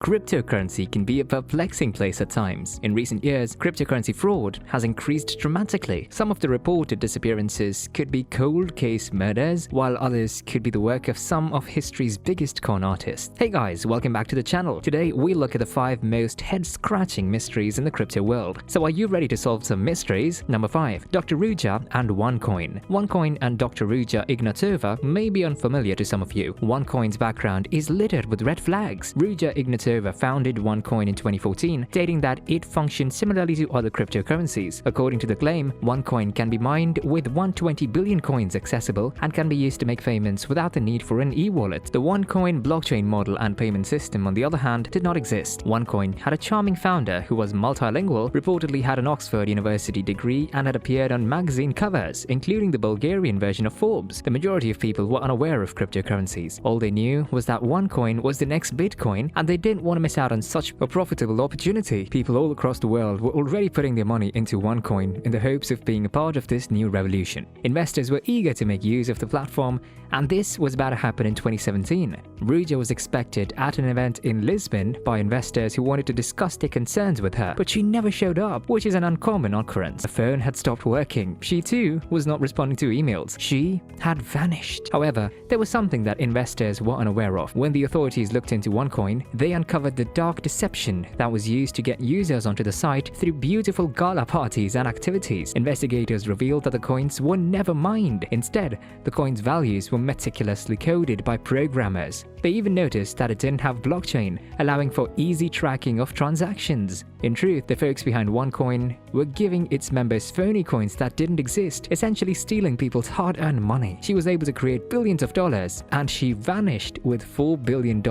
Cryptocurrency can be a perplexing place at times. In recent years, cryptocurrency fraud has increased dramatically. Some of the reported disappearances could be cold case murders, while others could be the work of some of history's biggest con artists. Hey guys, welcome back to the channel. Today, we look at the 5 most head-scratching mysteries in the crypto world. So are you ready to solve some mysteries? Number 5. Dr. Ruja and OneCoin. OneCoin and Dr. Ruja Ignatova may be unfamiliar to some of you. OneCoin's background is littered with red flags. Ruja Ignatova founded OneCoin in 2014, stating that it functions similarly to other cryptocurrencies. According to the claim, OneCoin can be mined with 120 billion coins accessible and can be used to make payments without the need for an e-wallet. The OneCoin blockchain model and payment system, on the other hand, did not exist. OneCoin had a charming founder who was multilingual, reportedly had an Oxford University degree, and had appeared on magazine covers, including the Bulgarian version of Forbes. The majority of people were unaware of cryptocurrencies. All they knew was that OneCoin was the next Bitcoin, and they didn't want to miss out on such a profitable opportunity. People all across the world were already putting their money into OneCoin in the hopes of being a part of this new revolution. Investors were eager to make use of the platform, and this was about to happen in 2017. Ruja was expected at an event in Lisbon by investors who wanted to discuss their concerns with her, but she never showed up, which is an uncommon occurrence. The phone had stopped working. She too was not responding to emails. She had vanished. However, there was something that investors were unaware of. When the authorities looked into OneCoin, they uncovered the dark deception that was used to get users onto the site through beautiful gala parties and activities. Investigators revealed that the coins were never mined. Instead, the coins' values were meticulously coded by programmers. They even noticed that it didn't have blockchain, allowing for easy tracking of transactions. In truth, the folks behind OneCoin were giving its members phony coins that didn't exist, essentially stealing people's hard-earned money. She was able to create billions of dollars, and she vanished with $4 billion in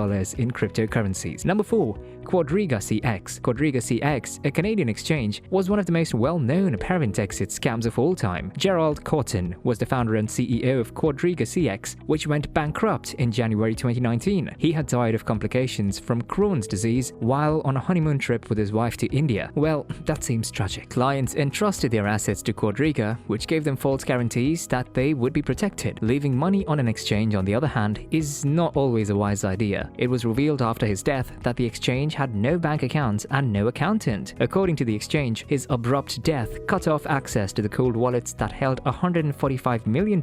cryptocurrencies. Number 4. Quadriga CX. Quadriga CX, a Canadian exchange, was one of the most well-known apparent exit scams of all time. Gerald Cotton was the founder and CEO of Quadriga CX, which went bankrupt in January 2019. He had died of complications from Crohn's disease while on a honeymoon trip with his wife to India. Well, that seems tragic. Clients entrusted their assets to Quadriga, which gave them false guarantees that they would be protected. Leaving money on an exchange, on the other hand, is not always a wise idea. It was revealed after his death that the exchange had no bank accounts and no accountant. According to the exchange, his abrupt death cut off access to the cold wallets that held $145 million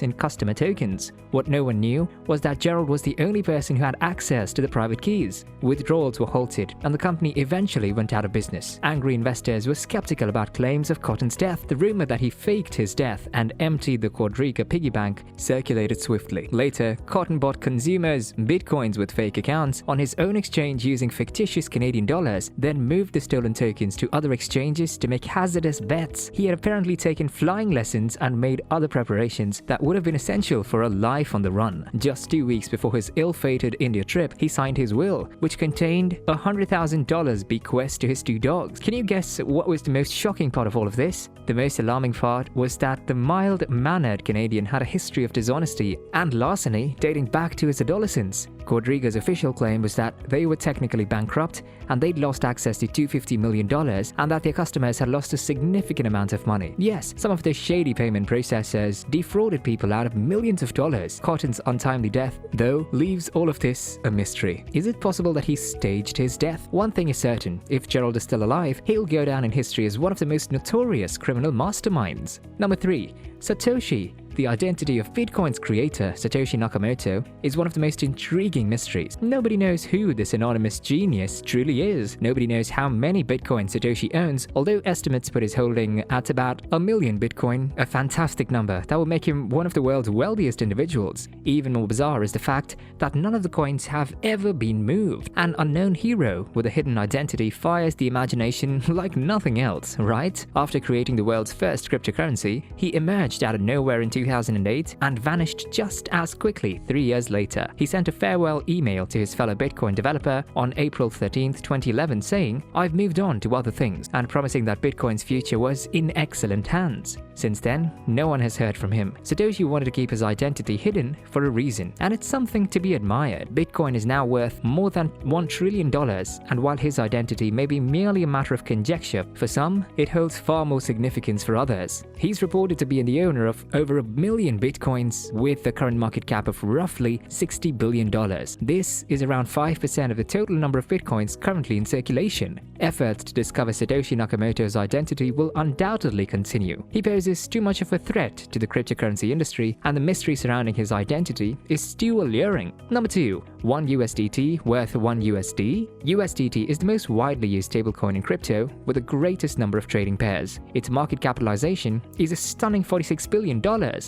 in customer tokens. What no one knew was that Gerald was the only person who had access to the private keys. Withdrawals were halted, and the company eventually went out of business. Angry investors were skeptical about claims of Cotton's death. The rumor that he faked his death and emptied the Quadriga piggy bank circulated swiftly. Later, Cotton bought consumers bitcoins with fake accounts on his own exchange using fictitious Canadian dollars, then moved the stolen tokens to other exchanges to make hazardous bets. He had apparently taken flying lessons and made other preparations that would have been essential for a life on the run. Just 2 weeks before his ill-fated India trip, he signed his will, which contained a $100,000 bequest to his 2 dogs. Can you guess what was the most shocking part of all of this? The most alarming part was that the mild-mannered Canadian had a history of dishonesty and larceny dating back to his adolescence. Quadriga's official claim was that they were technically bankrupt and they'd lost access to $250 million and that their customers had lost a significant amount of money. Yes, some of the shady payment processors defrauded people out of millions of dollars. Cotton's untimely death, though, leaves all of this a mystery. Is it possible that he staged his death? One thing is certain, if Gerald is still alive, he'll go down in history as one of the most notorious criminal masterminds. Number 3. Satoshi. The identity of Bitcoin's creator, Satoshi Nakamoto, is one of the most intriguing mysteries. Nobody knows who this anonymous genius truly is. Nobody knows how many Bitcoin Satoshi owns, although estimates put his holding at about 1 million Bitcoin, a fantastic number that will make him one of the world's wealthiest individuals. Even more bizarre is the fact that none of the coins have ever been moved. An unknown hero with a hidden identity fires the imagination like nothing else, right? After creating the world's first cryptocurrency, he emerged out of nowhere in 2008 and vanished just as quickly 3 years later. He sent a farewell email to his fellow Bitcoin developer on April 13, 2011 saying, "I've moved on to other things," and promising that Bitcoin's future was in excellent hands. Since then, no one has heard from him. Satoshi wanted to keep his identity hidden for a reason, and it's something to be admired. Bitcoin is now worth more than $1 trillion, and while his identity may be merely a matter of conjecture for some, it holds far more significance for others. He's reported to be the owner of over $1 million bitcoins with a current market cap of roughly $60 billion. This is around 5% of the total number of bitcoins currently in circulation. Efforts to discover Satoshi Nakamoto's identity will undoubtedly continue. He poses too much of a threat to the cryptocurrency industry, and the mystery surrounding his identity is too alluring. Number 2. 1 USDT worth 1 USD? USDT is the most widely used stablecoin in crypto with the greatest number of trading pairs. Its market capitalization is a stunning $46 billion.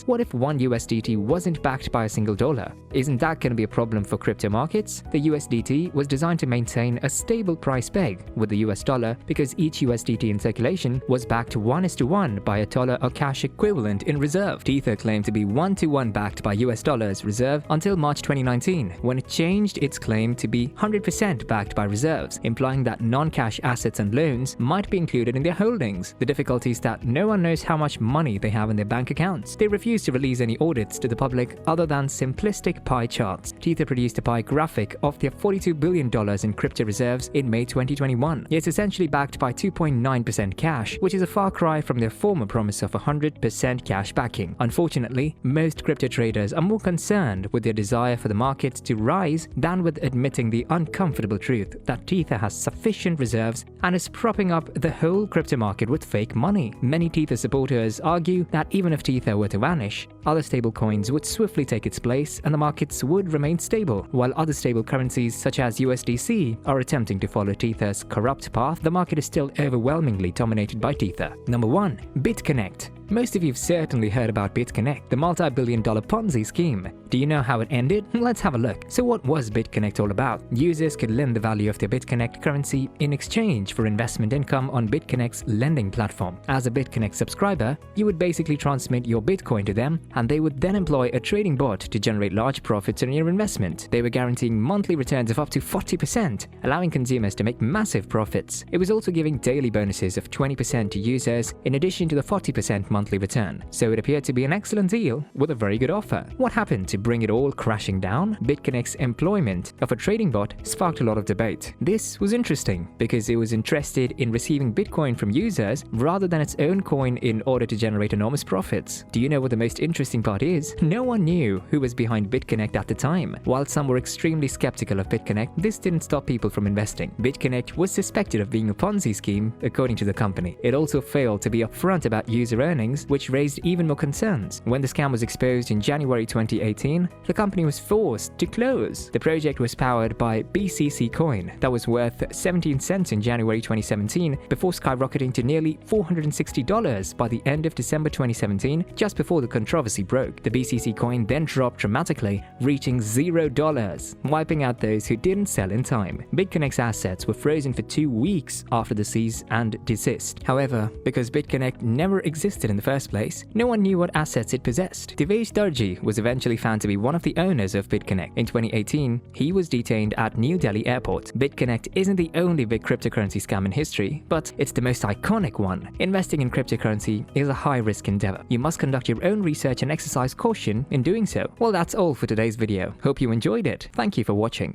What if 1 USDT wasn't backed by a single dollar? Isn't that going to be a problem for crypto markets? The USDT was designed to maintain a stable price peg with the US dollar because each USDT in circulation was backed 1:1 by a dollar or cash equivalent in reserve. Tether claimed to be 1:1 backed by US dollars reserve until March 2019, when it changed its claim to be 100% backed by reserves, implying that non-cash assets and loans might be included in their holdings. The difficulty is that no one knows how much money they have in their bank accounts. They refuse to release any audits to the public other than simplistic pie charts. Tether produced a pie graphic of their $42 billion in crypto reserves in May 2021. It's essentially backed by 2.9% cash, which is a far cry from their former promise of 100% cash backing. Unfortunately, most crypto traders are more concerned with their desire for the market to rise than with admitting the uncomfortable truth that Tether has sufficient reserves and is propping up the whole crypto market with fake money. Many Tether supporters argue that even if Tether were to vanish, other stablecoins would swiftly take its place and the markets would remain stable. While other stable currencies such as USDC are attempting to follow Tether's corrupt path, the market is still overwhelmingly dominated by Tether. Number 1. BitConnect. Most of you have certainly heard about BitConnect, the multi-billion-dollar Ponzi scheme. Do you know how it ended? Let's have a look. So what was BitConnect all about? Users could lend the value of their BitConnect currency in exchange for investment income on BitConnect's lending platform. As a BitConnect subscriber, you would basically transmit your Bitcoin to them, and they would then employ a trading bot to generate large profits on your investment. They were guaranteeing monthly returns of up to 40%, allowing consumers to make massive profits. It was also giving daily bonuses of 20% to users in addition to the 40% monthly return. So it appeared to be an excellent deal with a very good offer. What happened to bring it all crashing down? BitConnect's employment of a trading bot sparked a lot of debate. This was interesting because it was interested in receiving Bitcoin from users rather than its own coin in order to generate enormous profits. Do you know what the most interesting part is? No one knew who was behind BitConnect at the time. While some were extremely skeptical of BitConnect, this didn't stop people from investing. BitConnect was suspected of being a Ponzi scheme, according to the company. It also failed to be upfront about user earnings, which raised even more concerns. When the scam was exposed in January 2018, the company was forced to close. The project was powered by BCC Coin that was worth 17 cents in January 2017 before skyrocketing to nearly $460 by the end of December 2017, just before the controversy broke. The BCC Coin then dropped dramatically, reaching $0, wiping out those who didn't sell in time. BitConnect's assets were frozen for 2 weeks after the cease and desist. However, because BitConnect never existed in the first place, no one knew what assets it possessed. Devesh Darji was eventually found to be one of the owners of BitConnect. In 2018, he was detained at New Delhi airport. BitConnect isn't the only big cryptocurrency scam in history, but it's the most iconic one. Investing in cryptocurrency is a high-risk endeavor. You must conduct your own research and exercise caution in doing so. Well, that's all for today's video. Hope you enjoyed it. Thank you for watching.